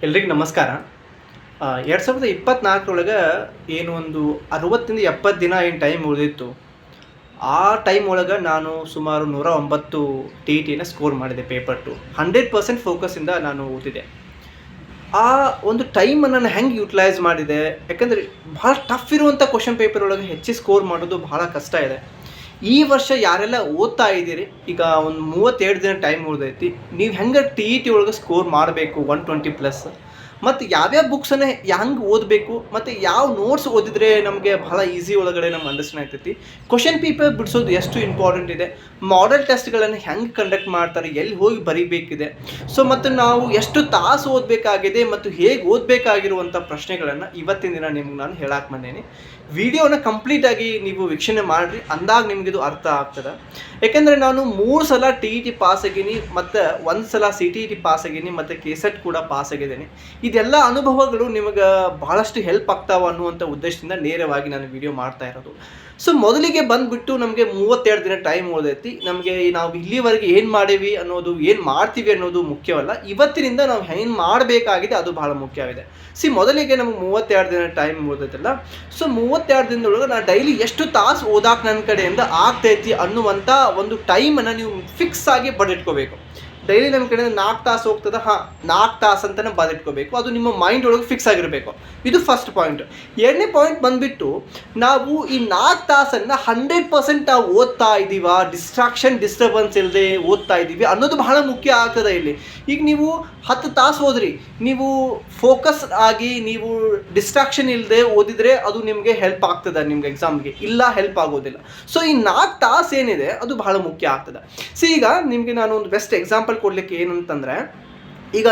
ಎಲ್ರಿಗೂ ನಮಸ್ಕಾರ. 2024 ಏನು ಒಂದು 60-70 ದಿನ ಏನು ಟೈಮ್ ಉಳಿದಿತ್ತು. ಆ ಟೈಮ್ ಒಳಗೆ ನಾನು ಸುಮಾರು 109 ಟಿ ಇ ಟಿನ ಸ್ಕೋರ್ ಮಾಡಿದೆ. ಪೇಪರ್ 2 100% ಫೋಕಸ್ಸಿಂದ ನಾನು ಓದಿದೆ. ಆ ಒಂದು ಟೈಮನ್ನು ನಾನು ಹೆಂಗೆ ಯುಟಿಲೈಸ್ ಮಾಡಿದೆ, ಯಾಕಂದರೆ ಭಾಳ ಟಫ್ ಇರುವಂಥ ಕ್ವಶನ್ ಪೇಪರ್ ಒಳಗೆ ಹೆಚ್ಚು ಸ್ಕೋರ್ ಮಾಡೋದು ಭಾಳ ಕಷ್ಟ ಇದೆ. ಈ ವರ್ಷ ಯಾರೆಲ್ಲ ಓದ್ತಾ ಇದ್ದೀರಿ, ಈಗ ಒಂದು 32 ದಿನ ಟೈಮ್ ಉಳಿದೈತಿ, ನೀವು ಹೆಂಗೆ ಟಿ ಇ ಟಿ ಒಳಗೆ ಸ್ಕೋರ್ ಮಾಡಬೇಕು 120+, ಮತ್ತು ಯಾವ್ಯಾವ ಬುಕ್ಸನ್ನು ಹೆಂಗೆ ಓದಬೇಕು, ಮತ್ತು ಯಾವ ನೋಟ್ಸ್ ಓದಿದ್ರೆ ನಮಗೆ ಭಾಳ ಈಸಿ ಒಳಗಡೆ ನಮ್ಗೆ ಅಂಡರ್ಸ್ಟ್ಯಾಂಡ್ ಆಗ್ತೈತಿ. ಕ್ವಶನ್ ಪೇಪರ್ ಬಿಡಿಸೋದು ಎಷ್ಟು ಇಂಪಾರ್ಟೆಂಟ್ ಇದೆ, ಮಾಡೆಲ್ ಟೆಸ್ಟ್ಗಳನ್ನು ಹೆಂಗೆ ಕಂಡಕ್ಟ್ ಮಾಡ್ತಾರೆ, ಎಲ್ಲಿ ಹೋಗಿ ಬರೀಬೇಕಿದೆ, ಸೊ ಮತ್ತು ನಾವು ಎಷ್ಟು ತಾಸು ಓದಬೇಕಾಗಿದೆ ಮತ್ತು ಹೇಗೆ ಓದಬೇಕಾಗಿರುವಂಥ ಪ್ರಶ್ನೆಗಳನ್ನು ಇವತ್ತಿನ ದಿನ ನಿಮ್ಗೆ ನಾನು ಹೇಳಕ್ಕೆ ಬಂದೇನೆ. ವಿಡಿಯೋನ ಕಂಪ್ಲೀಟಾಗಿ ನೀವು ವೀಕ್ಷಣೆ ಮಾಡಿರಿ, ಅಂದಾಗ ನಿಮಗಿದು ಅರ್ಥ ಆಗ್ತದೆ. ಯಾಕೆಂದರೆ ನಾನು 3 ಸಲ ಟಿ ಇ ಟಿ ಪಾಸ್ ಆಗೀನಿ, ಮತ್ತು 1 ಸಲ C T E T pass ಆಗೀನಿ, ಮತ್ತು ಕೆಸೆಟ್ ಕೂಡ ಪಾಸ್ ಆಗಿದ್ದೀನಿ. ಇದೆಲ್ಲ ಅನುಭವಗಳು ನಿಮಗೆ ಭಾಳಷ್ಟು ಹೆಲ್ಪ್ ಆಗ್ತಾವೆ ಅನ್ನುವಂಥ ಉದ್ದೇಶದಿಂದ ನೇರವಾಗಿ ನಾನು ವಿಡಿಯೋ ಮಾಡ್ತಾ ಇರೋದು. ಸೊ ಮೊದಲಿಗೆ ಬಂದುಬಿಟ್ಟು ನಮಗೆ 32 ದಿನ ಟೈಮ್ ಉಳಿದೈತಿ. ನಮಗೆ ನಾವು ಇಲ್ಲಿವರೆಗೆ ಏನು ಮಾಡೀವಿ ಅನ್ನೋದು, ಏನು ಮಾಡ್ತೀವಿ ಅನ್ನೋದು ಮುಖ್ಯವಲ್ಲ, ಇವತ್ತಿನಿಂದ ನಾವು ಏನು ಮಾಡಬೇಕಾಗಿದೆ ಅದು ಭಾಳ ಮುಖ್ಯವಾಗಿದೆ. ಮೊದಲಿಗೆ ನಮಗೆ 32 ದಿನ ಟೈಮ್ ಉಳಿದೈತಲ್ಲ, ಸೊ 32 ದಿನದೊಳಗೆ ನಾನು ಡೈಲಿ ಎಷ್ಟು ತಾಸು ಓದಾಕೆ ನನ್ನ ಕಡೆಯಿಂದ ಆಗ್ತೈತಿ ಅನ್ನುವಂಥ ಒಂದು ಟೈಮನ್ನು ನೀವು ಫಿಕ್ಸ್ ಆಗಿ ಬಡಿಟ್ಕೋಬೇಕು. ಡೈಲಿ ನಮ್ಮ ಕಡೆಯಿಂದ 4 ತಾಸು ಹೋಗ್ತದೆ, 4 ತಾಸು ಅಂತಲೇ ಬದಿಟ್ಕೋಬೇಕು. ಅದು ನಿಮ್ಮ ಮೈಂಡ್ ಒಳಗೆ ಫಿಕ್ಸ್ ಆಗಿರಬೇಕು. ಇದು ಫಸ್ಟ್ ಪಾಯಿಂಟ್. ಎರಡನೇ ಪಾಯಿಂಟ್ ಬಂದುಬಿಟ್ಟು, ನಾವು ಈ 4 ತಾಸನ್ನು 100% ನಾವು ಓದ್ತಾ ಇದ್ದೀವಾ, ಡಿಸ್ಟರ್ಬೆನ್ಸ್ ಇಲ್ಲದೆ ಓದ್ತಾ ಇದ್ದೀವಿ ಅನ್ನೋದು ಬಹಳ ಮುಖ್ಯ ಆಗ್ತದೆ ಇಲ್ಲಿ. ಈಗ ನೀವು 10 ತಾಸು ಓದ್ರಿ, ನೀವು ಫೋಕಸ್ ಆಗಿ ನೀವು ಡಿಸ್ಟ್ರಾಕ್ಷನ್ ಇಲ್ಲದೆ ಓದಿದರೆ ಅದು ನಿಮಗೆ ಹೆಲ್ಪ್ ಆಗ್ತದೆ, ನಿಮ್ಗೆ ಎಕ್ಸಾಮ್ಗೆ. ಇಲ್ಲ, ಹೆಲ್ಪ್ ಆಗೋದಿಲ್ಲ. ಸೊ ಈ 4 ತಾಸು ಏನಿದೆ ಅದು ಬಹಳ ಮುಖ್ಯ ಆಗ್ತದೆ. ಈಗ ನಿಮಗೆ ನಾನು ಒಂದು ಬೆಸ್ಟ್ ಎಕ್ಸಾಂಪಲ್ ಕೊಡಲಿಕ್ಕೆ ಏನಂತಂದರೆ, ಈಗ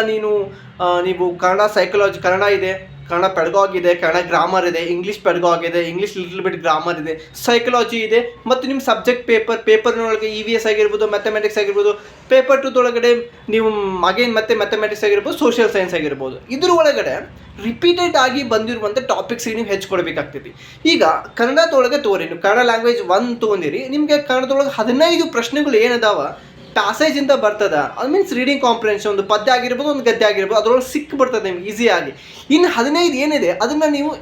ನೀವು ಕನ್ನಡ ಸೈಕಾಲಜಿ, ಕನ್ನಡ ಇದೆ, ಕನ್ನಡ ಪೆಡಗಾಗ್ ಇದೆ, ಕನ್ನಡ ಗ್ರಾಮರ್ ಇದೆ, ಇಂಗ್ಲೀಷ್ ಪೆಡಗಾಗ್ ಇದೆ, ಇಂಗ್ಲೀಷ್ ಲಿಟಲ್ ಬಿಟ್ ಗ್ರಾಮರ್ ಇದೆ, ಸೈಕಾಲಜಿ ಇದೆ, ಮತ್ತು ನಿಮ್ಮ ಸಬ್ಜೆಕ್ಟ್ ಪೇಪರ್ನೊಳಗೆ ಇ ವಿ ಎಸ್ ಆಗಿರ್ಬೋದು, ಮ್ಯಾಥಮೆಟಿಕ್ಸ್ ಆಗಿರ್ಬೋದು, ಪೇಪರ್ 2 ನೀವು ಅಗೇನ್ ಮತ್ತೆ ಮ್ಯಾಥಮೆಟಿಕ್ಸ್ ಆಗಿರ್ಬೋದು, ಸೋಷಿಯಲ್ ಸೈನ್ಸ್ ಆಗಿರ್ಬೋದು, ಇದ್ರ ಒಳಗಡೆ ರಿಪೀಟೆಡ್ ಆಗಿ ಬಂದಿರುವಂಥ ಟಾಪಿಕ್ಸ್ಗೆ ನೀವು ಹೆಚ್ಚು ಕೊಡಬೇಕಾಗ್ತೈತಿ. ಈಗ ಕನ್ನಡದೊಳಗೆ ತೋರಿ, ನೀವು ಕನ್ನಡ ಲ್ಯಾಂಗ್ವೇಜ್ 1 ತೊಗೊಂಡಿರಿ, ನಿಮಗೆ ಕನ್ನಡದೊಳಗೆ 15 ಪ್ರಶ್ನೆಗಳು ಏನದಾವ ಪ್ಯಾಸೇಜಿಂದ ಬರ್ತದೆ. ಅದು ಮೀನ್ಸ್ ರೀಡಿಂಗ್ ಕಾಂಪ್ರಿಹೆನ್ಷನ್, ಒಂದು ಪದ್ಯ ಆಗಿರ್ಬೋದು, ಒಂದು ಗದ್ಯ ಆಗಿರ್ಬೋದು, ಅದರೊಳಗೆ ಬರ್ತದೆ ನಿಮ್ಗೆ ಈಸಿಯಾಗಿ. ಇನ್ನು 15 ಏನಿದೆ ಅದನ್ನು ನೀವು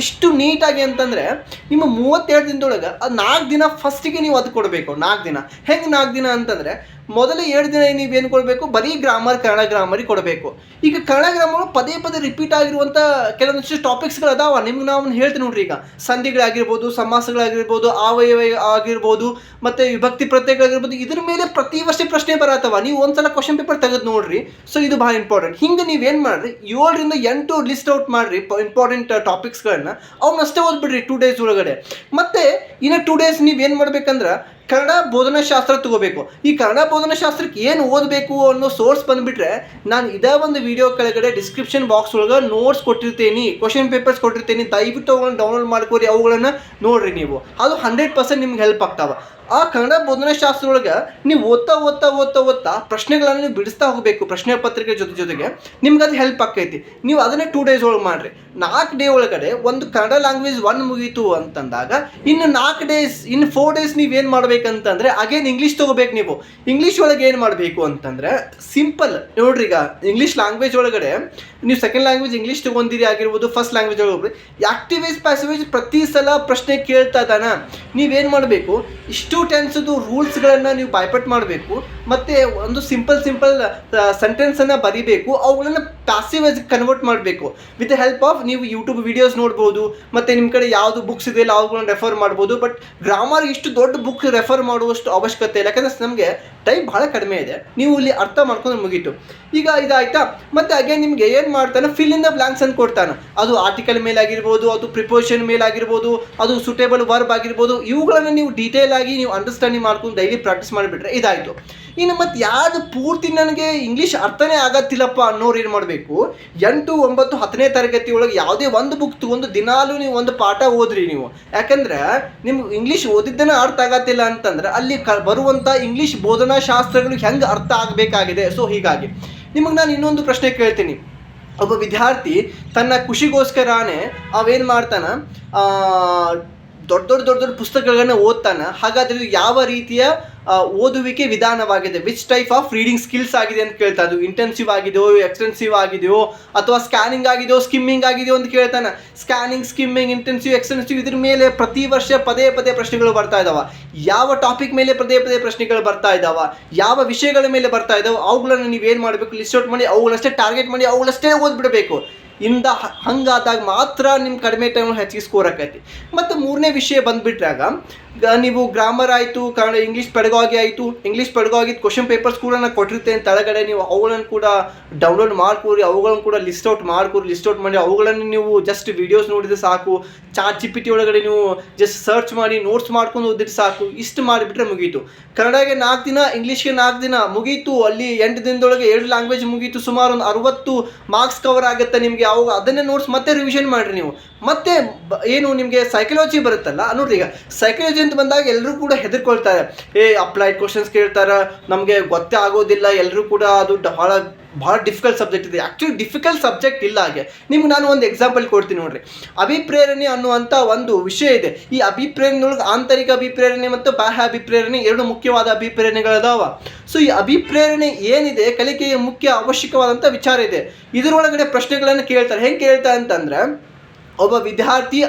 ಇಷ್ಟು ನೀಟಾಗಿ ಅಂತಂದರೆ ನಿಮ್ಮ 32 ದಿನದೊಳಗೆ ಅದು 4 ದಿನ ಫಸ್ಟಿಗೆ ನೀವು ಅದು ಕೊಡಬೇಕು. 4 ದಿನ ಹೆಂಗೆ 4 ದಿನ ಅಂತಂದರೆ, ಮೊದಲ 2 ದಿನ ನೀವೇನು ಕೊಡಬೇಕು, ಬರೀ ಕನ್ನಡ ಗ್ರಾಮರಿಗೆ ಕೊಡಬೇಕು. ಈಗ ಕನ್ನಡ ಗ್ರಾಮರ್ ಪದೇ ರಿಪೀಟ್ ಆಗಿರುವಂಥ ಕೆಲವೊಂದಿಷ್ಟು ಟಾಪಿಕ್ಸ್ಗಳು ಅದಾವ. ನಿಮ್ಗೆ ನಾವು ಹೇಳ್ತೀನಿ ನೋಡ್ರಿ, ಈಗ ಸಂಧಿಗಳಾಗಿರ್ಬೋದು, ಸಮಾಸಗಳಾಗಿರ್ಬೋದು, ಅವಯವ ಆಗಿರ್ಬೋದು, ಮತ್ತು ವಿಭಕ್ತಿ ಪ್ರತ್ಯಯಗಳಾಗಿರ್ಬೋದು, ಇದ್ರ ಮೇಲೆ ಪ್ರತಿ ವರ್ಷ ಪ್ರಶ್ನೆ ಬರತ್ತವ. ನೀವು ಒಂದ್ಸಲ ಕ್ವಶನ್ ಪೇಪರ್ ತೆಗೆದು ನೋಡ್ರಿ. ಸೊ ಇದು ಭಾಳ ಇಂಪಾರ್ಟೆಂಟ್. ಹಿಂಗೆ ನೀವೇನು ಮಾಡಿರಿ, 7ರಿಂದ 8 ಲಿಸ್ಟ್ ಔಟ್ ಮಾಡಿರಿ ಇಂಪಾರ್ಟೆಂಟ್ ಟಾಪಿಕ್ಸ್ಗಳನ್ನ, ಅವನ್ನಷ್ಟೇ ಓದ್ಬಿಡ್ರಿ 2 ಡೇಸ್ ಒಳಗಡೆ. ಮತ್ತು ಇನ್ನು 2 ಡೇಸ್ ನೀವೇನು ಮಾಡ್ಬೇಕಂದ್ರೆ ಕನ್ನಡ ಬೋಧನಾಶಾಸ್ತ್ರ ತಗೋಬೇಕು. ಈ ಕನ್ನಡ ಬೋಧನಾಶಾಸ್ತ್ರಕ್ಕೆ ಏನು ಓದಬೇಕು ಅನ್ನೋ ಸೋರ್ಸ್ ಬಂದುಬಿಟ್ರೆ, ನಾನು ಇದೇ ಒಂದು ವಿಡಿಯೋ ಕೆಳಗಡೆ ಡಿಸ್ಕ್ರಿಪ್ಷನ್ ಬಾಕ್ಸ್ ಒಳಗೆ ನೋಟ್ಸ್ ಕೊಟ್ಟಿರ್ತೀನಿ, ಕ್ವಶನ್ ಪೇಪರ್ಸ್ ಕೊಟ್ಟಿರ್ತೀನಿ. ದಯವಿಟ್ಟು ಅವುಗಳನ್ನ ಡೌನ್ಲೋಡ್ ಮಾಡ್ಕೋರಿ, ಅವುಗಳನ್ನು ನೋಡಿರಿ. ನೀವು ಅದು 100% ನಿಮ್ಗೆ ಹೆಲ್ಪ್ ಆಗ್ತಾವೆ. ಆ ಕನ್ನಡ ಬೋಧನಾಶಾಸ್ತ್ರ ಒಳಗೆ ನೀವು ಓದ್ತಾ ಪ್ರಶ್ನೆಗಳನ್ನು ನೀವು ಬಿಡಿಸ್ತಾ ಹೋಗಬೇಕು. ಪ್ರಶ್ನೆ ಪತ್ರಿಕೆ ಜೊತೆಗೆ ನಿಮ್ಗೆ ಅದು ಹೆಲ್ಪ್ ಆಕೈತಿ. ನೀವು ಅದನ್ನೇ 2 ಡೇಸ್ ಒಳಗೆ ಮಾಡಿರಿ. 4 ಡೇ ಒಳಗಡೆ ಒಂದು ಕನ್ನಡ ಲ್ಯಾಂಗ್ವೇಜ್ 1 ಮುಗೀತು ಅಂತಂದಾಗ, ಇನ್ನು 4 ಡೇಸ್, ಇನ್ನು 4 ಡೇಸ್ ನೀವೇನು ಮಾಡ್ಬೇಕಂತಂದರೆ ಅಗೇನ್ ಇಂಗ್ಲೀಷ್ ತೊಗೋಬೇಕು. ನೀವು ಇಂಗ್ಲೀಷ್ ಒಳಗೆ ಏನು ಮಾಡಬೇಕು ಅಂತಂದರೆ, ಸಿಂಪಲ್ ನೋಡ್ರಿ, ಈಗ ಇಂಗ್ಲೀಷ್ ಲ್ಯಾಂಗ್ವೇಜ್ ಒಳಗಡೆ ನೀವು ಸೆಕೆಂಡ್ ಲ್ಯಾಂಗ್ವೇಜ್ ಇಂಗ್ಲೀಷ್ ತೊಗೊಂಡಿರಿ ಆಗಿರ್ಬೋದು, ಫಸ್ಟ್ ಲ್ಯಾಂಗ್ವೇಜ್ ಒಳಗೆ ಹೋಗ್ರಿ, ಆಕ್ಟಿವೇಜ್ ಪ್ಯಾಸಿವೇಜ್ ಪ್ರತಿ ಸಲ ಪ್ರಶ್ನೆ ಕೇಳ್ತಾ ಇದ್ದಾನ. ನೀವೇನು ಮಾಡಬೇಕು, ಇಷ್ಟು ಟೆನ್ಸದು ರೂಲ್ಸ್ಗಳನ್ನು ನೀವು ಬೈಪಟ್ ಮಾಡಬೇಕು, ಮತ್ತು ಒಂದು ಸಿಂಪಲ್ ಸೆಂಟೆನ್ಸನ್ನು ಬರೀಬೇಕು. ಅವುಗಳನ್ನು ಪ್ಯಾಸಿವೇಜ್ ಕನ್ವರ್ಟ್ ಮಾಡಬೇಕು ವಿತ್ ಹೆಲ್ಪ್ ಆಫ್ ನೀವು ಯೂಟ್ಯೂಬ್ ವೀಡಿಯೋಸ್ ನೋಡ್ಬೋದು, ಮತ್ತು ನಿಮ್ಮ ಕಡೆ ಯಾವುದು ಬುಕ್ಸ್ ಇದೆಯಲ್ಲ ಅವುಗಳನ್ನ ರೆಫರ್ ಮಾಡ್ಬೋದು. ಬಟ್ ಗ್ರಾಮರ್ ಇಷ್ಟು ದೊಡ್ಡ ಬುಕ್ ರೆಫರ್ ಮಾಡುವಷ್ಟು ಅವಶ್ಯಕತೆ ಇಲ್ಲ, ಯಾಕಂದರೆ ನಮಗೆ ಟೈಮ್ ಭಾಳ ಕಡಿಮೆ ಇದೆ. ನೀವು ಇಲ್ಲಿ ಅರ್ಥ ಮಾಡ್ಕೊಂಡು ಮುಗೀತು. ಈಗ ಇದಾಯ್ತಾ, ಮತ್ತು ಅಗೇನ್ ನಿಮ್ಗೆ ಏನು ಮಾಡ್ತಾನೆ, ಫಿಲ್ ಇನ್ ದ ಬ್ಲಾಂಕ್ಸ್ ಅಂತ ಕೊಡ್ತಾನೆ. ಅದು ಆರ್ಟಿಕಲ್ ಮೇಲಾಗಿರ್ಬೋದು, ಅದು ಪ್ರಿಪೋಸಿಷನ್ ಮೇಲಾಗಿರ್ಬೋದು, ಅದು ಸೂಟೇಬಲ್ ವರ್ಬ್ ಆಗಿರ್ಬೋದು, ಇವುಗಳನ್ನು ನೀವು ಡೀಟೇಲ್ ಆಗಿ ನೀವು ಅಂಡರ್ಸ್ಟ್ಯಾಂಡಿಂಗ್ ಮಾಡ್ಕೊಂಡು ಡೈಲಿ ಪ್ರಾಕ್ಟೀಸ್ ಮಾಡಿಬಿಟ್ರೆ ಇದಾಯಿತು. ಇನ್ನು ಮತ್ತು ಯಾವುದು ಪೂರ್ತಿ ನನಗೆ ಇಂಗ್ಲೀಷ್ ಅರ್ಥನೇ ಆಗತ್ತಿಲ್ಲಪ್ಪ ಅನ್ನೋರು ಏನು ಮಾಡಬೇಕು, 8, 9, 10ನೇ ತರಗತಿ ಒಳಗೆ ಯಾವುದೇ ಒಂದು ಬುಕ್ ತೊಗೊಂಡು ದಿನಾಲೂ ನೀವು ಒಂದು ಪಾಠ ಓದ್ರಿ ನೀವು. ಯಾಕಂದ್ರೆ ನಿಮ್ಗೆ ಇಂಗ್ಲೀಷ್ ಓದಿದ್ದನೇ ಅರ್ಥ ಆಗತ್ತಿಲ್ಲ ಅಂತಂದ್ರೆ ಅಲ್ಲಿ ಬರುವಂಥ ಇಂಗ್ಲೀಷ್ ಬೋಧನಾಶಾಸ್ತ್ರಗಳು ಹೆಂಗೆ ಅರ್ಥ ಆಗಬೇಕಾಗಿದೆ. ಸೊ ಹೀಗಾಗಿ ನಿಮಗೆ ನಾನು ಇನ್ನೊಂದು ಪ್ರಶ್ನೆ ಕೇಳ್ತೀನಿ. ಒಬ್ಬ ವಿದ್ಯಾರ್ಥಿ ತನ್ನ ಖುಷಿಗೋಸ್ಕರನೇ ಅವೇನು ಮಾಡ್ತಾನೆ, ದೊಡ್ಡ ಪುಸ್ತಕಗಳನ್ನ ಓದ್ತಾನೆ. ಹಾಗಾದರೆ ಯಾವ ರೀತಿಯ ಓದುವಿಕೆ ವಿಧಾನವಾಗಿದೆ, which type of reading skills ಆಗಿದೆ ಅಂತ ಕೇಳ್ತಾ ಅದು ಇಂಟೆನ್ಸಿವ್ ಆಗಿದೆಯೋ, ಎಕ್ಸ್ಟೆನ್ಸಿವ್ ಆಗಿದೆಯೋ, ಅಥವಾ ಸ್ಕ್ಯಾನಿಂಗ್ ಆಗಿದೆಯೋ, ಸ್ಕಿಮ್ಮಿಂಗ್ ಆಗಿದೆಯೋ ಅಂತ ಕೇಳ್ತಾನೆ. ಸ್ಕ್ಯಾನಿಂಗ್, ಸ್ಕಿಮ್ಮಿಂಗ್, ಇಂಟೆನ್ಸಿವ್, ಎಕ್ಸ್ಟೆನ್ಸಿವ್ ಇದ್ರ ಮೇಲೆ ಪ್ರತಿ ವರ್ಷ ಪದೇ ಪದೇ ಪ್ರಶ್ನೆಗಳು ಬರ್ತಾ ಇದಾವ. ಯಾವ ಟಾಪಿಕ್ ಮೇಲೆ ಪದೇ ಪದೇ ಪ್ರಶ್ನೆಗಳು ಬರ್ತಾ ಇದಾವ, ಯಾವ ವಿಷಯಗಳ ಮೇಲೆ ಬರ್ತಾ ಇದಾವ, ಅವುಗಳನ್ನು ನೀವೇನು ಮಾಡಬೇಕು, ಲಿಸ್ಟ್ ಔಟ್ ಮಾಡಿ ಅವುಗಳಷ್ಟೇ ಟಾರ್ಗೆಟ್ ಮಾಡಿ ಅವುಗಳಷ್ಟೇ ಓದ್ಬಿಡಬೇಕು. ಹಂಗಾದಾಗ ಮಾತ್ರ ನಿಮ್ಮ ಕಡಿಮೆ ಟೈಮ್ ಹೆಚ್ಚಿಗೆ ಸ್ಕೋರ್ ಆಕೈತಿ. ಮತ್ತು ಮೂರನೇ ವಿಷಯ ಬಂದುಬಿಟ್ರಾಗ ನೀವು ಗ್ರಾಮರ್ ಆಯಿತು, ಕನ್ನಡ ಇಂಗ್ಲೀಷ್ ಪೆಡಗಾಗಿ ಆಯಿತು, ಇಂಗ್ಲೀಷ್ ಪೆಡಗಾಗಿ ಕ್ವಶನ್ ಪೇಪರ್ಸ್ ಕೂಡ ನಾನು ಕೊಟ್ಟಿರ್ತೇನೆ ತಳಗಡೆ. ನೀವು ಅವುಗಳನ್ನು ಕೂಡ ಡೌನ್ಲೋಡ್ ಮಾಡ್ಕೊರಿ, ಅವುಗಳನ್ನು ಕೂಡ ಲಿಸ್ಟ್ ಔಟ್ ಮಾಡ್ಕೊರಿ. ಲಿಸ್ಟ್ ಔಟ್ ಮಾಡಿ ಅವುಗಳನ್ನು ನೀವು ಜಸ್ಟ್ ವಿಡಿಯೋಸ್ ನೋಡಿದ್ರೆ ಸಾಕು. ChatGPT ಒಳಗಡೆ ನೀವು ಜಸ್ಟ್ ಸರ್ಚ್ ಮಾಡಿ ನೋಟ್ಸ್ ಮಾಡ್ಕೊಂಡು ಓದಿದ್ರೆ ಸಾಕು. ಇಷ್ಟು ಮಾಡಿಬಿಟ್ರೆ ಮುಗೀತು. ಕನ್ನಡಗೆ 4 ದಿನ, ಇಂಗ್ಲೀಷ್ಗೆ 4 ದಿನ ಮುಗೀತು. ಅಲ್ಲಿ 8 ದಿನದೊಳಗೆ 2 ಲ್ಯಾಂಗ್ವೇಜ್ ಮುಗೀತು. ಸುಮಾರು ಒಂದು 60 ಮಾರ್ಕ್ಸ್ ಕವರ್ ಆಗುತ್ತೆ ನಿಮಗೆ. ಅವಾಗ ಅದನ್ನೇ ನೋಟ್ಸ್ ಮತ್ತೆ ರಿವಿಷನ್ ಮಾಡಿರಿ ನೀವು. ಮತ್ತೆ ಏನು ನಿಮಗೆ ಸೈಕಾಲಜಿ ಬರುತ್ತಲ್ಲ ನೋಡ್ರಿ, ಈಗ ಸೈಕಾಲಜಿ ಅಂತ ಬಂದಾಗ ಎಲ್ಲರೂ ಕೂಡ ಹೆದರ್ಕೊಳ್ತಾರೆ. ಅಪ್ಲೈಡ್ ಕ್ವಶನ್ಸ್ ಕೇಳ್ತಾರೆ, ನಮಗೆ ಗೊತ್ತೇ ಆಗೋದಿಲ್ಲ, ಎಲ್ಲರೂ ಕೂಡ ಅದು ಭಾಳ ಡಿಫಿಕಲ್ಟ್ ಸಬ್ಜೆಕ್ಟ್ ಇದೆ. ಆ್ಯಕ್ಚುಲಿ ಡಿಫಿಕಲ್ಟ್ ಸಬ್ಜೆಕ್ಟ್ ಇಲ್ಲ. ಹಾಗೆ ನಿಮ್ಗೆ ನಾನು ಒಂದು ಎಕ್ಸಾಂಪಲ್ ಕೊಡ್ತೀನಿ ನೋಡ್ರಿ. ಅಭಿಪ್ರೇರಣೆ ಅನ್ನುವಂಥ ಒಂದು ವಿಷಯ ಇದೆ. ಈ ಅಭಿಪ್ರೇರಣೆಯೊಳಗೆ ಆಂತರಿಕ ಅಭಿಪ್ರೇರಣೆ ಮತ್ತು ಬಾಹ್ಯ ಅಭಿಪ್ರೇರಣೆ 2 ಮುಖ್ಯವಾದ ಅಭಿಪ್ರೇರಣೆಗಳದಾವ. ಸೊ ಈ ಅಭಿಪ್ರೇರಣೆ ಏನಿದೆ ಕಲಿಕೆಯ ಮುಖ್ಯ ಅವಶ್ಯಕವಾದಂಥ ವಿಚಾರ ಇದೆ. ಇದರೊಳಗಡೆ ಪ್ರಶ್ನೆಗಳನ್ನು ಕೇಳ್ತಾರೆ. ಹೆಂಗೆ ಕೇಳ್ತಾರೆ ಅಂತಂದರೆ, ಒಬ್ಬ ವಿದ್ಯಾರ್ಥಿ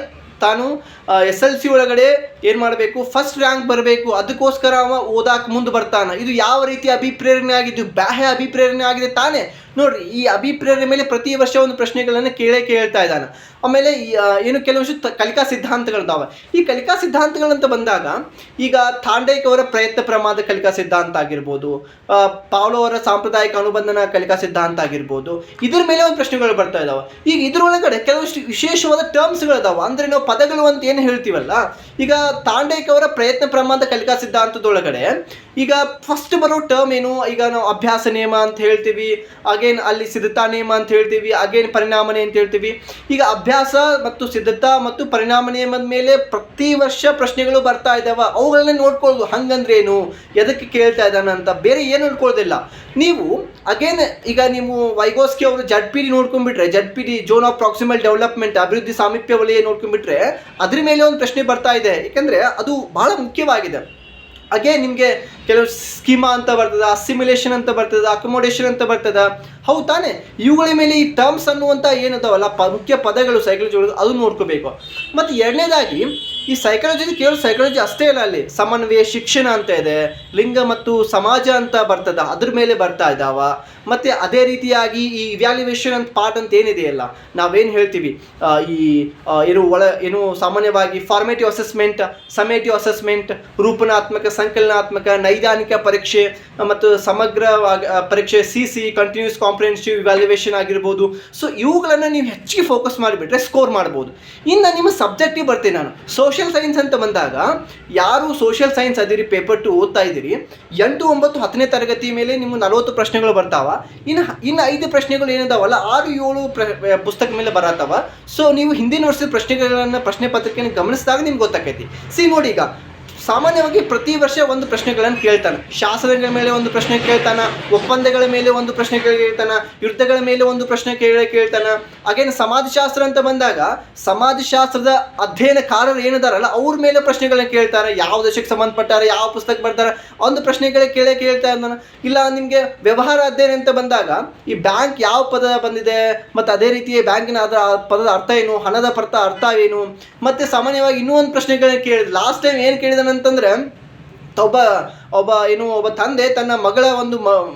ತಾನು SLC ಒಳಗಡೆ ಏನು ಮಾಡಬೇಕು, ಫಸ್ಟ್ ರ್ಯಾಂಕ್ ಬರಬೇಕು, ಅದಕ್ಕೋಸ್ಕರ ಅವ ಓದಾಕ ಮುಂದೆ ಬರ್ತಾನೆ. ಇದು ಯಾವ ರೀತಿ ಅಭಿಪ್ರೇರಣೆ ಆಗಿದ್ದು? ಬಾಹ್ಯ ಅಭಿಪ್ರೇರಣೆ ಆಗಿದೆ ತಾನೇ. ನೋಡ್ರಿ, ಈ ಅಭಿಪ್ರೇರಣೆ ಮೇಲೆ ಪ್ರತಿ ವರ್ಷ ಒಂದು ಪ್ರಶ್ನೆಗಳನ್ನು ಕೇಳ್ತಾ ಇದ್ದಾನೆ. ಆಮೇಲೆ ಏನು ಕೆಲವೊಂದು ಕಲಿಕಾ ಸಿದ್ಧಾಂತಗಳಿದ್ದಾವೆ. ಈ ಕಲಿಕಾ ಸಿದ್ಧಾಂತಗಳಂತ ಬಂದಾಗ ಈಗ ಥಾಂಡೈಕ್ ಅವರ ಪ್ರಯತ್ನ ಪ್ರಮಾದ ಕಲಿಕಾ ಸಿದ್ಧಾಂತ ಆಗಿರ್ಬೋದು, ಪಾವ್ಲೋ ಅವರ ಸಾಂಪ್ರದಾಯಿಕ ಅನುಬಂಧನ ಕಲಿಕಾ ಸಿದ್ಧಾಂತ ಆಗಿರ್ಬೋದು, ಇದ್ರ ಮೇಲೆ ಒಂದು ಪ್ರಶ್ನೆಗಳು ಬರ್ತಾ ಇದ್ದಾವೆ. ಈಗ ಇದ್ರೊಳಗಡೆ ಕೆಲವಷ್ಟು ವಿಶೇಷವಾದ ಟರ್ಮ್ಸ್ಗಳಿದಾವೆ. ಅಂದರೆ ನಾವು ಪದಗಳು ಅಂತ ಏನು ಹೇಳ್ತೀವಲ್ಲ, ಈಗ ಥಾಂಡೈಕ್ ಅವರ ಪ್ರಯತ್ನ ಪ್ರಮಾದ ಕಲಿಕಾ ಸಿದ್ಧಾಂತದೊಳಗಡೆ ಈಗ ಫಸ್ಟ್ ಬರೋ ಟರ್ಮ್ ಏನು, ಈಗ ನಾವು ಅಭ್ಯಾಸ ನಿಯಮ ಅಂತ ಹೇಳ್ತೀವಿ, ಅಗೇನ್ ಅಲ್ಲಿ ಸಿದ್ಧತಾ ನಿಯಮ ಅಂತ ಹೇಳ್ತೀವಿ, ಅಗೇನ್ ಪರಿಣಾಮನೆ ಅಂತ ಹೇಳ್ತೀವಿ. ಈಗ ಅಭ್ಯಾಸ ಮತ್ತು ಸಿದ್ಧತಾ ಮತ್ತು ಪರಿಣಾಮ ನಿಯಮದ ಮೇಲೆ ಪ್ರತಿ ವರ್ಷ ಪ್ರಶ್ನೆಗಳು ಬರ್ತಾ ಇದ್ದಾವೆ. ಅವುಗಳನ್ನೇ ನೋಡ್ಕೊಳ್ಳೋದು. ಹಂಗಂದ್ರೆ ಏನು, ಎದಕ್ಕೆ ಕೇಳ್ತಾ ಇದ್ದಾನೆ ಅಂತ, ಬೇರೆ ಏನು ನೋಡ್ಕೊಳ್ಳೋದಿಲ್ಲ ನೀವು. ಅಗೇನ್ ಈಗ ನೀವು ವೈಗೋಸ್ಕಿ ಅವರು ZPD ನೋಡ್ಕೊಂಡ್ಬಿಟ್ರೆ, ZPD zone of proximal development, ಅಭಿವೃದ್ಧಿ ಸಾಮೀಪ್ಯ ವಲಯ ನೋಡ್ಕೊಂಡ್ಬಿಟ್ರೆ ಅದ್ರ ಮೇಲೆ ಒಂದು ಪ್ರಶ್ನೆ ಬರ್ತಾ ಇದೆ. ಯಾಕಂದರೆ ಅದು ಬಹಳ ಮುಖ್ಯವಾಗಿದೆ. ಹಾಗೆ ನಿಮಗೆ ಕೆಲವು ಸ್ಕೀಮಾ ಅಂತ ಬರ್ತದೆ, ಅಸಿಮ್ಯುಲೇಷನ್ ಅಂತ ಬರ್ತದೆ, ಅಕೊಮೊಡೇಷನ್ ಅಂತ ಬರ್ತದೆ. ಹೌದು ತಾನೇ? ಇವುಗಳ ಮೇಲೆ ಈ ಟರ್ಮ್ಸ್ ಅನ್ನುವಂಥ ಏನದಾವಲ್ಲ ಮುಖ್ಯ ಪದಗಳು ಸೈಕಾಲಜಿ ಒಳಗೆ ಅದು ನೋಡ್ಕೋಬೇಕು. ಮತ್ತು ಎರಡನೇದಾಗಿ ಈ ಸೈಕಾಲಜಿ ಕೇವಲ ಸೈಕಾಲಜಿ ಅಷ್ಟೇ ಇಲ್ಲ, ಅಲ್ಲಿ ಸಮನ್ವಯ ಶಿಕ್ಷಣ ಅಂತ ಇದೆ, ಲಿಂಗ ಮತ್ತು ಸಮಾಜ ಅಂತ ಬರ್ತದ, ಅದ್ರ ಮೇಲೆ ಬರ್ತಾ ಇದ್ದಾವ. ಮತ್ತು ಅದೇ ರೀತಿಯಾಗಿ ಈ ಇವ್ಯಾಲ್ಯುವೇಷನ್ ಅಂತ ಪಾರ್ಟ್ ಅಂತ ಏನಿದೆಯಲ್ಲ, ನಾವೇನು ಹೇಳ್ತೀವಿ ಏನು ಸಾಮಾನ್ಯವಾಗಿ ಫಾರ್ಮೇಟಿವ್ ಅಸೆಸ್ಮೆಂಟ್, ಸಮೇಟಿವ್ ಅಸೆಸ್ಮೆಂಟ್, ರೂಪನಾತ್ಮಕ, ಸಂಕಲನಾತ್ಮಕ, ನೈದಾನಿಕ ಪರೀಕ್ಷೆ ಮತ್ತು ಸಮಗ್ರ ಪರೀಕ್ಷೆ, CC ಕಂಟಿನ್ಯೂಸ್ ಕಾಂಪ್ರಿಹೆನ್ಸಿವ್ ಇವ್ಯಾಲ್ಯುವೇಷನ್ ಆಗಿರ್ಬೋದು. ಸೊ ಇವುಗಳನ್ನು ನೀವು ಹೆಚ್ಚಿಗೆ ಫೋಕಸ್ ಮಾಡಿಬಿಟ್ರೆ ಸ್ಕೋರ್ ಮಾಡ್ಬೋದು. ಇನ್ನು ನಿಮ್ಮ ಸಬ್ಜೆಕ್ಟಿಗೆ ಬರ್ತೀನಿ ನಾನು. ಸೋಷಿಯಲ್ ಸೈನ್ಸ್ ಅಂತ ಬಂದಾಗ, ಯಾರು ಸೋಷಿಯಲ್ ಸೈನ್ಸ್ ಅದಿರಿ, ಪೇಪರ್ 2 ಓದ್ತಾ ಇದ್ದೀರಿ, 8, 9, 10ನೇ ತರಗತಿ ಮೇಲೆ ನಿಮ್ಮ 40 ಪ್ರಶ್ನೆಗಳು ಬರ್ತಾವ. ಇನ್ನು 5 ಪ್ರಶ್ನೆಗಳು ಏನಿದಾವಲ್ಲ 6, 7 ಪುಸ್ತಕ ಮೇಲೆ ಬರತ್ತವ. ಸೊ ನೀವು ಹಿಂದಿನ ವರ್ಷದ ಪ್ರಶ್ನೆ ಪತ್ರಿಕೆಯನ್ನು ಗಮನಿಸಿದಾಗ ನಿಮ್ಗೆ ಗೊತ್ತಾಕೈತಿ. ನೋಡಿ, ಈಗ ಸಾಮಾನ್ಯವಾಗಿ ಪ್ರತಿ ವರ್ಷ ಒಂದು ಪ್ರಶ್ನೆಗಳನ್ನು ಕೇಳ್ತಾನೆ. ಶಾಸನಗಳ ಮೇಲೆ ಒಂದು ಪ್ರಶ್ನೆ ಕೇಳ್ತಾನೆ, ಒಪ್ಪಂದಗಳ ಮೇಲೆ ಒಂದು ಪ್ರಶ್ನೆ ಕೇಳ್ತಾನೆ, ಯುದ್ಧಗಳ ಮೇಲೆ ಒಂದು ಪ್ರಶ್ನೆ ಕೇಳ್ತಾನೆ. ಹಾಗೇನು ಸಮಾಜಶಾಸ್ತ್ರ ಅಂತ ಬಂದಾಗ ಸಮಾಜಶಾಸ್ತ್ರದ ಅಧ್ಯಯನಕಾರರು ಏನಿದಾರಲ್ಲ ಅವ್ರ ಮೇಲೆ ಪ್ರಶ್ನೆಗಳನ್ನ ಕೇಳ್ತಾರೆ. ಯಾವ ದೇಶಕ್ಕೆ ಸಂಬಂಧಪಟ್ಟಾರೆ, ಯಾವ ಪುಸ್ತಕ ಬರ್ತಾರೆ, ಒಂದು ಪ್ರಶ್ನೆಗಳೇ ಕೇಳ್ತಾ ಇದ್ದಾನೆ. ಇಲ್ಲ ನಿಮಗೆ ವ್ಯವಹಾರ ಅಧ್ಯಯನ ಅಂತ ಬಂದಾಗ ಈ ಬ್ಯಾಂಕ್ ಯಾವ ಪದ ಬಂದಿದೆ, ಮತ್ತು ಅದೇ ರೀತಿ ಬ್ಯಾಂಕಿನ ಅದರ ಪದದ ಅರ್ಥ ಏನು, ಹಣದ ಅರ್ಥ ಏನು, ಮತ್ತು ಸಾಮಾನ್ಯವಾಗಿ ಇನ್ನೂ ಒಂದು ಪ್ರಶ್ನೆಗಳನ್ನ ಕೇಳಿದ. ಲಾಸ್ಟ್ ಟೈಮ್ ಏನು ಕೇಳಿದಾನೆ ಅಂತಂದ್ರೆ, ಒಬ್ಬ ತಂದೆ ತನ್ನ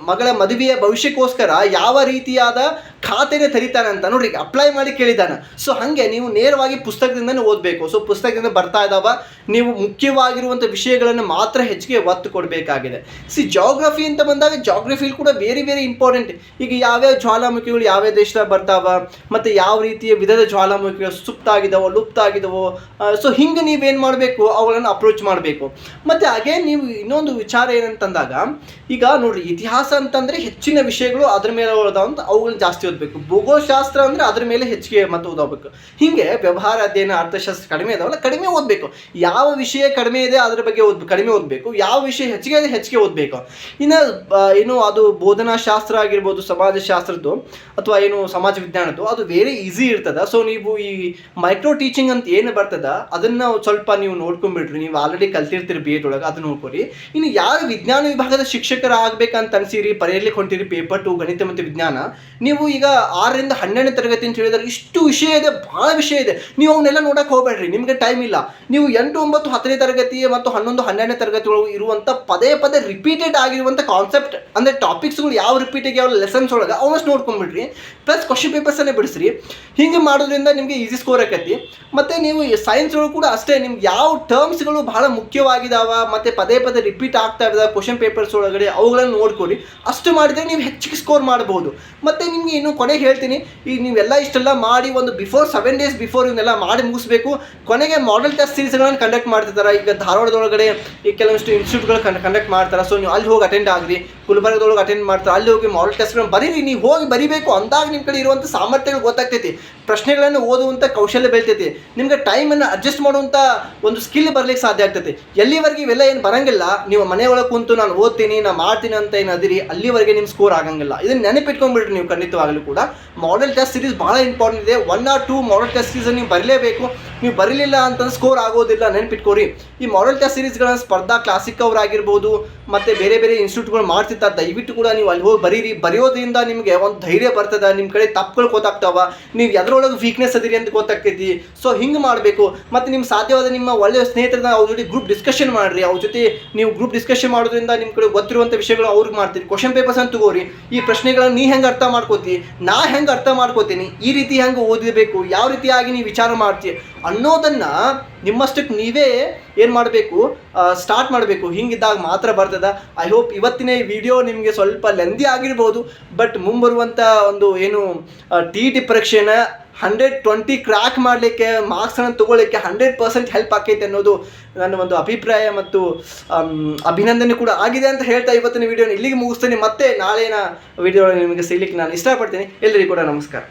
ಮಗಳ ಮದುವೆಯ ಭವಿಷ್ಯಕ್ಕೋಸ್ಕರ ಯಾವ ರೀತಿಯಾದ ಖಾತೆನೇ ತೆರೀತಾನೆ ಅಂತ ನೋಡ್ರಿ, ಅಪ್ಲೈ ಮಾಡಿ ಕೇಳಿದ್ದಾನೆ. ಸೊ ಹಾಗೆ ನೀವು ನೇರವಾಗಿ ಪುಸ್ತಕದಿಂದನೇ ಓದಬೇಕು. ಸೊ ಪುಸ್ತಕದಿಂದ ಬರ್ತಾ ಇದ್ದಾವ, ನೀವು ಮುಖ್ಯವಾಗಿರುವಂಥ ವಿಷಯಗಳನ್ನು ಮಾತ್ರ ಹೆಚ್ಚಿಗೆ ಒತ್ತು ಕೊಡಬೇಕಾಗಿದೆ. ಜಾಗ್ರಫಿ ಅಂತ ಬಂದಾಗ ಜಾಗ್ರಫಿಲಿ ಕೂಡ ವೆರಿ ಇಂಪಾರ್ಟೆಂಟ್. ಈಗ ಯಾವ್ಯಾವ ಜ್ವಾಲಾಮುಖಿಗಳು ಯಾವ್ಯಾವ ದೇಶದಾಗ ಬರ್ತಾವ, ಮತ್ತು ಯಾವ ರೀತಿಯ ವಿಧದ ಜ್ವಾಲಾಮುಖಿಗಳು ಸುಪ್ತ ಆಗಿದಾವೋ, ಲುಪ್ತ ಆಗಿದಾವೋ. ಸೊ ಹಿಂಗೆ ನೀವೇನು ಮಾಡಬೇಕು, ಅವುಗಳನ್ನು ಅಪ್ರೋಚ್ ಮಾಡಬೇಕು. ಮತ್ತು ಹಾಗೆ ನೀವು ಇನ್ನೊಂದು ವಿಚಾರ ಏನಂತಂದಾಗ, ಈಗ ನೋಡ್ರಿ, ಇತಿಹಾಸ ಅಂತಂದರೆ ಹೆಚ್ಚಿನ ವಿಷಯಗಳು ಅದ್ರ ಮೇಲೆ ಓದಾವಂತ ಅವುಗಳನ್ನ ಜಾಸ್ತಿ ಓದಬೇಕು. ಭೂಗೋಳಶಾಸ್ತ್ರ ಅಂದರೆ ಅದ್ರ ಮೇಲೆ ಹೆಚ್ಚಿಗೆ ಮತ್ತು ಓದಬೇಕು. ಹೀಗೆ ವ್ಯವಹಾರ ಅಧ್ಯಯನ, ಅರ್ಥಶಾಸ್ತ್ರ ಕಡಿಮೆ ಇದಾವಲ್ಲ, ಕಡಿಮೆ ಓದಬೇಕು. ಯಾವ ವಿಷಯ ಕಡಿಮೆ ಇದೆ ಅದ್ರ ಬಗ್ಗೆ ಕಡಿಮೆ ಓದಬೇಕು, ಯಾವ ವಿಷಯ ಹೆಚ್ಚಿಗೆ ಇದೆ ಹೆಚ್ಚಿಗೆ ಓದಬೇಕು. ಇನ್ನು ಏನು ಅದು ಬೋಧನಾಶಾಸ್ತ್ರ ಆಗಿರ್ಬೋದು, ಸಮಾಜಶಾಸ್ತ್ರದ್ದು ಅಥವಾ ಏನು ಸಮಾಜ ವಿಜ್ಞಾನದ್ದು, ಅದು ವೇರೆ ಈಸಿ ಇರ್ತದೆ. ಸೊ ನೀವು ಈ ಮೈಕ್ರೋ ಟೀಚಿಂಗ್ ಅಂತ ಏನು ಬರ್ತದ ಅದನ್ನು ಸ್ವಲ್ಪ ನೀವು ನೋಡ್ಕೊಂಡ್ಬಿಡ್ರಿ. ನೀವು ಆಲ್ರೆಡಿ ಕಲ್ತಿರ್ತೀರಿ ಬಿ ಎಡ್ ಒಳಗೆ, ಅದನ್ನ ನೋಡ್ಕೊರಿ. ಇನ್ನು ಯಾರು ವಿಜ್ಞಾನ ವಿಭಾಗದ ಶಿಕ್ಷಕರಾಗಬೇಕಂತ ಅನ್ಸಿರಿ, ಪಡೆಯಲಿಕ್ಕೆ ಹೊಂಟಿರಿ ಪೇಪರ್ 2 ಗಣಿತ ಮತ್ತು ವಿಜ್ಞಾನ, ನೀವು ಈಗ 6ರಿಂದ 12ನೇ ತರಗತಿ ಅಂತ ಹೇಳಿದ್ರೆ ಇಷ್ಟು ವಿಷಯ ಇದೆ, ಭಾಳ ವಿಷಯ ಇದೆ. ನೀವು ಅವನ್ನೆಲ್ಲ ನೋಡಕ್ಕೆ ಹೋಗಬೇಡ್ರಿ, ನಿಮಗೆ ಟೈಮ್ ಇಲ್ಲ. ನೀವು 8, 9, 10ನೇ ತರಗತಿ ಮತ್ತು 11, 12ನೇ ತರಗತಿಗಳು ಇರುವಂಥ ಪದೇ ಪದೇ ರಿಪೀಟೆಡ್ ಆಗಿರುವಂಥ ಕಾನ್ಸೆಪ್ಟ್ ಅಂದರೆ ಟಾಪಿಕ್ಸ್ಗಳು ಯಾವ ರಿಪೀಟಿಗೆ ಯಾವ ಲೆಸನ್ಸ್ ಒಳಗೆ ಅವನಷ್ಟು ನೋಡ್ಕೊಂಡ್ಬಿಡ್ರಿ. Plus question ಪೇಪರ್ಸನ್ನೇ ಬಿಡಿಸ್ರಿ. ಹಿಂಗೆ ಮಾಡೋದ್ರಿಂದ ನಿಮಗೆ ಈಸಿ ಸ್ಕೋರ್ ಆಕೈತಿ. ಮತ್ತು ನೀವು ಸೈನ್ಸ್ ಒಳಗೆ ಕೂಡ ಅಷ್ಟೇ, ನಿಮ್ಗೆ ಯಾವ ಟರ್ಮ್ಸ್ಗಳು ಬಹಳ ಮುಖ್ಯವಾಗಿದ್ದಾವ ಮತ್ತು ಪದೇ ಪದೇ ರಿಪೀಟ್ ಆಗ್ತಾ ಇದ್ದಾವೆ ಕ್ವಶನ್ ಪೇಪರ್ಸ್ ಒಳಗಡೆ, ಅವುಗಳನ್ನು ನೋಡ್ಕೊಡಿ. ಅಷ್ಟು ಮಾಡಿದರೆ ನೀವು ಹೆಚ್ಚಿಗೆ ಸ್ಕೋರ್ ಮಾಡ್ಬೋದು. ಮತ್ತು ನಿಮಗೆ ಇನ್ನು ಕೊನೆಗೆ ಹೇಳ್ತೀನಿ, ಈಗ ನೀವೆಲ್ಲ ಇಷ್ಟೆಲ್ಲ ಮಾಡಿ ಒಂದು 7 days ಬಿಫೋರ್ ಇವನ್ನೆಲ್ಲ ಮಾಡಿ ಮುಗಿಸ್ಬೇಕು. ಕೊನೆಗೆ ಮಾಡೆಲ್ ಟೆಸ್ಟ್ ಸೀರೀಸ್ಗಳನ್ನು ಕಂಡಕ್ಟ್ ಮಾಡ್ತಿದ್ದಾರೆ. ಈಗ ಧಾರವಾಡದೊಳಗಡೆ ಈ ಕೆಲವೊಂದಿಷ್ಟು ಇನ್ಸ್ಟಿಟ್ಯೂಟ್ಗಳು ಕಂಡಕ್ಟ್ ಮಾಡ್ತಾರೆ. ಸೊ ನೀವು ಅಲ್ಲಿ ಹೋಗಿ ಅಟೆಂಡ್ ಆಗ್ರಿ. ಗುಲ್ಬರ್ಗದೊಳಗೆ ಅಟೆಂಡ್ ಮಾಡ್ತಾರೆ, ಅಲ್ಲಿ ಹೋಗಿ ಮಾಡೆಲ್ ಟೆಸ್ಟ್ಗಳನ್ನು ಬರೀರಿ. ನೀವು ಹೋಗಿ ಬರಿಬೇಕು, ಅಂದಾಗ ನಿಮ್ಮ ಕಡೆ ಇರುವಂಥ ಸಾಮರ್ಥ್ಯಗಳು ಗೊತ್ತಾಗ್ತೈತಿ, ಪ್ರಶ್ನೆಗಳನ್ನು ಓದುವಂಥ ಕೌಶಲ್ಯ ಬೆಳಿತೈತಿ, ನಿಮಗೆ ಟೈಮನ್ನು ಅಡ್ಜಸ್ಟ್ ಮಾಡುವಂಥ ಒಂದು ಸ್ಕಿಲ್ ಬರಲಿಕ್ಕೆ ಸಾಧ್ಯ ಆಗ್ತೈತಿ. ಎಲ್ಲಿವರೆಗೆ ಇವೆಲ್ಲ ಏನು ಬರಂಗಿಲ್ಲ, ನೀವು ಮನೆಯೊಳಗೆ ಕುಂತು ನಾನು ಓದ್ತೀನಿ, ನಾನು ಮಾಡ್ತೀನಿ ಅಂತ ಏನು ಅದಿರಿ, ಅಲ್ಲಿವರೆಗೆ ನಿಮ್ಮ ಸ್ಕೋರ್ ಆಗಂಗಿಲ್ಲ. ಇದನ್ನು ನೆನಪಿಟ್ಕೊಂಡ್ಬಿಡ್ರಿ ನೀವು. ಖಂಡಿತವಾಗಲೂ ಕೂಡ ಮಾಡೆಲ್ ಟೆಸ್ಟ್ ಸೀರೀಸ್ ಭಾಳ ಇಂಪಾರ್ಟೆಂಟ್ ಇದೆ. 1 or 2 ಮಾಡೆಲ್ ಟೆಸ್ಟ್ ಸೀರೀಸ್ ನೀವು ಬರಲೇಬೇಕು. ನೀವು ಬರಲಿಲ್ಲ ಅಂತಂದ್ರೆ ಸ್ಕೋರ್ ಆಗೋದಿಲ್ಲ, ನೆನಪಿಟ್ಕೋರಿ. ಈ ಮಾಡೆಲ್ ಟೆಸ್ಟ್ ಸೀರೀಸ್ಗಳನ್ನ ಸ್ಪರ್ಧಾ ಕ್ಲಾಸಿಕ್ ಅವರಾಗಿರ್ಬೋದು ಮತ್ತು ಬೇರೆ ಬೇರೆ ಇನ್ಸ್ಟಿಟ್ಯೂಟ್ಗಳು ಮಾಡ್ತಿರ್ತಾರೆ. ದಯವಿಟ್ಟು ಕೂಡ ನೀವು ಅಲ್ಲಿ ಹೋಗಿ ಬರೀರಿ. ಬರೆಯೋದ್ರಿಂದ ನಿಮಗೆ ಒಂದು ಧೈರ್ಯ ಬರ್ತದೆ, ನಿಮ್ಮ ಕಡೆ ತಪ್ಪುಗಳು ಗೊತ್ತಾಗ್ತಾವ, ನೀವು ಎದ್ರೊಳಗೆ ವೀಕ್ನೆಸ್ ಅದಿರಿ ಅಂತ ಗೊತ್ತಾಗ್ತೈತಿ. ಸೊ ಹಿಂಗೆ ಮಾಡಬೇಕು. ಮತ್ತು ನಿಮ್ಮ ಸಾಧ್ಯವಾದ ನಿಮ್ಮ ಒಳ್ಳೆಯ ಸ್ನೇಹಿತರನ್ನ ಅವ್ರ ಜೊತೆ ಗ್ರೂಪ್ ಡಿಸ್ಕಷನ್ ಮಾಡಿರಿ. ಅವ್ರ ಜೊತೆ ನೀವು ಗ್ರೂಪ್ ಡಿಸ್ಕಷನ್ ಮಾಡೋದ್ರಿಂದ ನಿಮ್ಮ ಕಡೆ ಗೊತ್ತಿರುವಂಥ ವಿಷಯಗಳು ಅವ್ರಿಗೆ ಮಾಡ್ತೀರಿ. ಕ್ವಶನ್ ಪೇಪರ್ಸ್ ಅಂತ ತಗೋರಿ. ಈ ಪ್ರಶ್ನೆಗಳನ್ನು ನೀ ಹೆಂಗೆ ಅರ್ಥ ಮಾಡ್ಕೋತಿ, ನಾ ಹೆಂಗೆ ಅರ್ಥ ಮಾಡ್ಕೋತೀನಿ, ಈ ರೀತಿ ಹೆಂಗೆ ಓದಬೇಕು, ಯಾವ ರೀತಿಯಾಗಿ ನೀವು ವಿಚಾರ ಮಾಡ್ತೀವಿ ಅನ್ನೋದನ್ನು ನಿಮ್ಮಷ್ಟಕ್ಕೆ ನೀವೇ ಏನು ಮಾಡಬೇಕು, ಸ್ಟಾರ್ಟ್ ಮಾಡಬೇಕು. ಹಿಂಗಿದ್ದಾಗ ಮಾತ್ರ ಬರ್ತದೆ. ಐ ಹೋಪ್ ಇವತ್ತಿನ ಈ ವಿಡಿಯೋ ನಿಮಗೆ ಸ್ವಲ್ಪ ಲೆಂದಿ ಆಗಿರ್ಬೋದು, ಬಟ್ ಮುಂಬರುವಂಥ ಒಂದು ಏನು TET ಪರೀಕ್ಷೆನ 120 ಕ್ರ್ಯಾಕ್ ಮಾಡಲಿಕ್ಕೆ, ಮಾರ್ಕ್ಸನ್ನು ತೊಗೊಳ್ಳಿಕ್ಕೆ 100% ಹೆಲ್ಪ್ ಆಕೈತೆ ಅನ್ನೋದು ನನ್ನ ಒಂದು ಅಭಿಪ್ರಾಯ ಮತ್ತು ಅಭಿನಂದನೆ ಕೂಡ ಆಗಿದೆ ಅಂತ ಹೇಳ್ತಾ ಇವತ್ತಿನ ವಿಡಿಯೋನ ಇಲ್ಲಿಗೆ ಮುಗಿಸ್ತೀನಿ. ಮತ್ತೆ ನಾಳಿನ ವಿಡಿಯೋ ನಿಮಗೆ ಸಿಗ್ಲಿಕ್ಕೆ ನಾನು ಇಷ್ಟಪಡ್ತೀನಿ. ಎಲ್ಲರಿಗೂ ಕೂಡ ನಮಸ್ಕಾರ.